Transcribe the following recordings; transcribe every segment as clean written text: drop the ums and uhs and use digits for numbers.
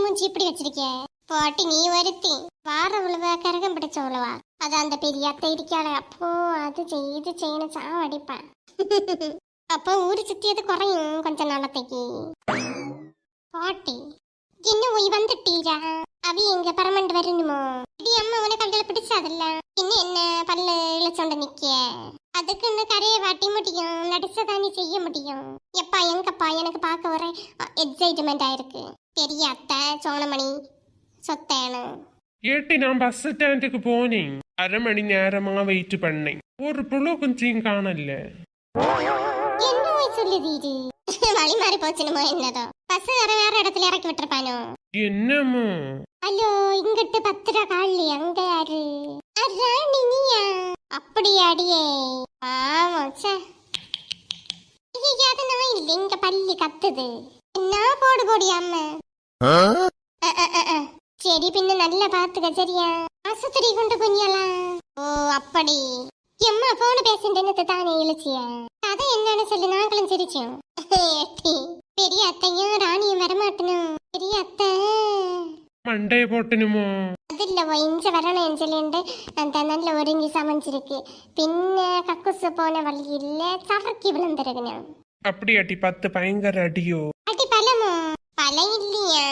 மூஞ்சி இப்படி வச்சிருக்கே? போட்டி நீ ஒருத்தி வார உழுவ கரகம் பிடிச்ச உழுவா. அது அந்த பெரிய அத்தை இருக்காள, அப்போ அது இது செய்யணும் சாவ அடிப்பேன். அப்போ ஊரு சுத்தியது குறையும் கொஞ்ச நாளத்தைக்கு. போட்டி இன்னும் போய் வந்துட்டீரா? அவ எங்க பரமண்டு வரணுமோ? இடி அம்மா உனக்கு கண்டல பிடிச்சாதில்ல, இன்னும் என்ன பல்லு இழைச்சோண்ட நிக்க? அதுக்குன்னு கரையை வாட்டி முடியும், நடிச்சதானே செய்ய முடியும். எப்பா எங்கப்பா எனக்கு பார்க்க ஒரு எக்ஸைட்மெண்ட் ஆயிருக்கு. பெரிய அத்தை சோனமணி சொத்தேனு ஏட்டி நான் பஸ் ஸ்டாண்டுக்கு போனேன். 1/2 மணி நேரமா வெயிட் பண்ணேன். ஒரு புழு குஞ்சியும் காணல. என்ன சொல்லுதீரு? வழி மாறி போச்சுனுமோ என்னதோ? பஸ் வேற இடத்துல இறக்கி விட்டுருப்பானோ என்னமோ? ஹலோ, இங்கிட்டு 10 ரூபா காலி. அங்க யாரு? ராணி நீயா? அப்படியாடியே பாவம். அது நான் இல்லை, இங்க பள்ளி கத்துது. என்ன போடு போடி அம்மா. சரி பின்ன நல்லா பாத்துக்க சரியா? ஆசுத்திரி கொண்டு குஞ்சலாம். ஓ அப்படி. எம்மா போன பேசிட்டு தானே இழுச்சிய கதை என்னன்னு சொல்லி நாங்களும் சிரிச்சோம். பெரிய அத்தையும் ராணியும் வரமாட்டணும். பெரிய அத்தை மண்டைய போட்டணுமோ? அது இல்ல இஞ்ச வரணும் சொல்லிட்டு அந்த நல்ல ஒருங்கி சமைஞ்சிருக்கு. பின்ன கக்குசு போன வழி இல்ல சரக்கி விழுந்துருக்கணும். அப்படியாட்டி 10 பயங்கர அடியோ? அடி பலமோ? பலம் இல்லையா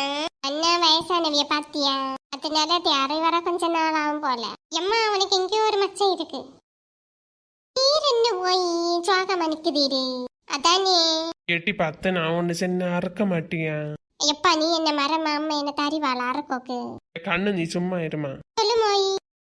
அண்ணா, வயசானவிய பாத்தியா? அதனால தேரை வர கொஞ்ச நாள் ஆகும் போல. எம்மா உனக்கு எங்கேயோ ஒரு மச்சம் இருக்கு. என்ன போய் சோகமா நிக்குதீரு? அதானே ஏட்டி 10 நான் ஒண்ணு சென்ன அறுக்க மாட்டியா? எப்பா நீ என்ன மரமா அம்மா என்ன தறிவாள அறக்கோக்கு? கண்ணு நீ சும்மா இருமா. சொல்லு மோய்.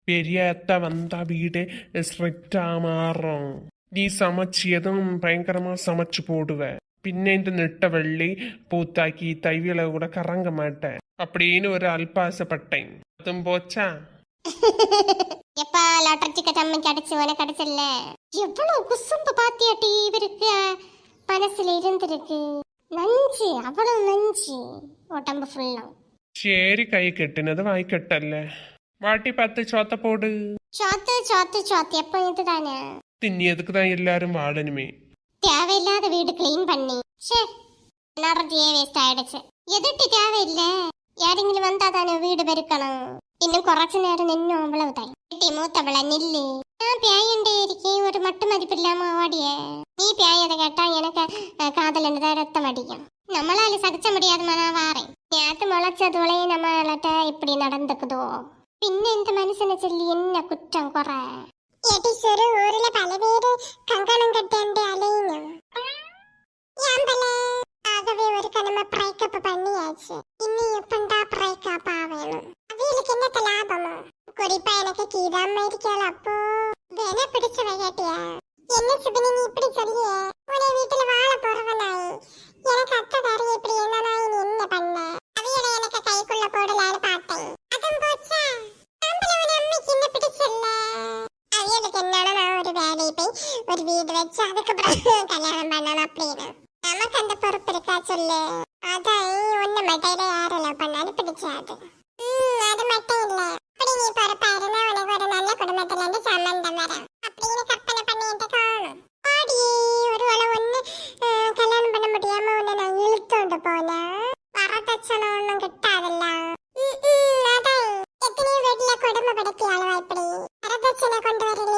பெரிய அத்தை வந்தா வீடு ஸ்ட்ரிக்டா மாறும். நீ சமைச்சியதும் பயங்கரமா சமைச்சு போடுவ. பின்ன இந்த நெட்ட வெள்ளி பூத்தாக்கி தைவில கூட கறங்க மாட்டேன் அப்படின்னு ஒரு அல்பாசப்பட்டேன். அதுவும் போச்சா? எப்பா லாட்டரி டிக்கெட் அம்மா கிடைச்சு உனக்கு கிடைச்சல. எவ்வளவு குசும்பு பாத்தியாட்டி இவருக்கு மனசுல இருந்திருக்கு. நஞ்சு அவ்வளவு நஞ்சு உடம்பு ஃபுல்லா. சரி கை கெட்டுனது வாய் கெட்டல்ல. வாட்டி 10 சோத்த போடு. சோத்து சோத்து சோத்து எப்ப இதுதானே தின்னியதுக்கு தான் எல்லாரும் வாழணுமே. தேவையில்லாத வீடு கிளீன் பண்ணி எனர்ஜியே வேஸ்ட் ஆயிடுச்சு. எதிர்த்து தேவையில்லை. யாரெങ്കിലും வந்தா தானே வீடு பெருக்கணும். இன்னும் കുറച്ചു நேரம் நின்னும் அவ்வளவுதான். மூத்தவள நில்லு. நான் பேயண்டே இருக்கேன். ஒரு மட்டு மதிப்பு இல்லாம ஓடிய நீ பேயதை கேட்டா எனக்கு காதல் என்றதான் ரத்தம் அடிக்கும். நம்மளால சகிச்ச முடியாதுமா. நான் வாரேன். நேத்து முளைச்சதுவளையே நம்மள்ட்ட இப்படி நடந்துக்குதோ? பின்ன இந்த மனுஷனை சொல்லி என்ன குற்றம் குறை? ஊர்ல பல பேரு கங்கணம் கட்டாண்டு அலையும். ஆகவே ஒரு நம்ம பிரேக்கப் பண்ணியாச்சு. இன்னும் எப்பண்டா பிரேக்கப் ஆவேணும்? அவளுக்கு என்னத்த லாபமோ? குறிப்பா எனக்கு கீதாம்மா இருக்காள். அப்போ வேணா பிடிச்ச வகையாட்டியா? என்ன சுபினி நீ இப்படி சொல்லியே? உன்னை வீட்டுல வாழ போறவனாய் எனக்கு அத்தை தாரிய இப்படி என்ன நாய் நீ என்ன பண்ண? அவையோட எனக்கு கைக்குள்ள போடலான்னு பார்த்தேன். அதுவும் போச்சா? அம்மைக்கு என்ன பிடிச்சல்ல? அவைகளுக்கு என்னன்னா நான் ஒரு வேலையை போய் ஒரு வீடு வச்சு அதுக்கப்புறம் கல்யாணம் பண்ணணும் அப்படின்னு. நமக்கு அந்த பொறுப்பு இருக்கா சொல்லு? அதான் ஒண்ணு மட்டையில யாரெல்லாம் பண்ணாலும் பிடிச்சாது. அது மட்டும் இல்ல, அப்படி நீ பொறுப்பாருன்னா உனக்கு ஒரு நல்ல குடும்பத்துல இருந்து சம்பந்தம் வரும் அப்படின்னு கற்பனை பண்ணிட்டு காணும். ஆடி ஒரு வேளை ஒண்ணு கல்யாணம் பண்ண முடியாம உன்னை நான் இழுத்துண்டு போனா வரதட்சணை ஒண்ணும் கிட்டாதில்ல. அதான் எத்தனையோ வீட்டுல குடும்பப்படுத்தியாளுவா இப்படி வரதட்சணை கொண்டு வரல.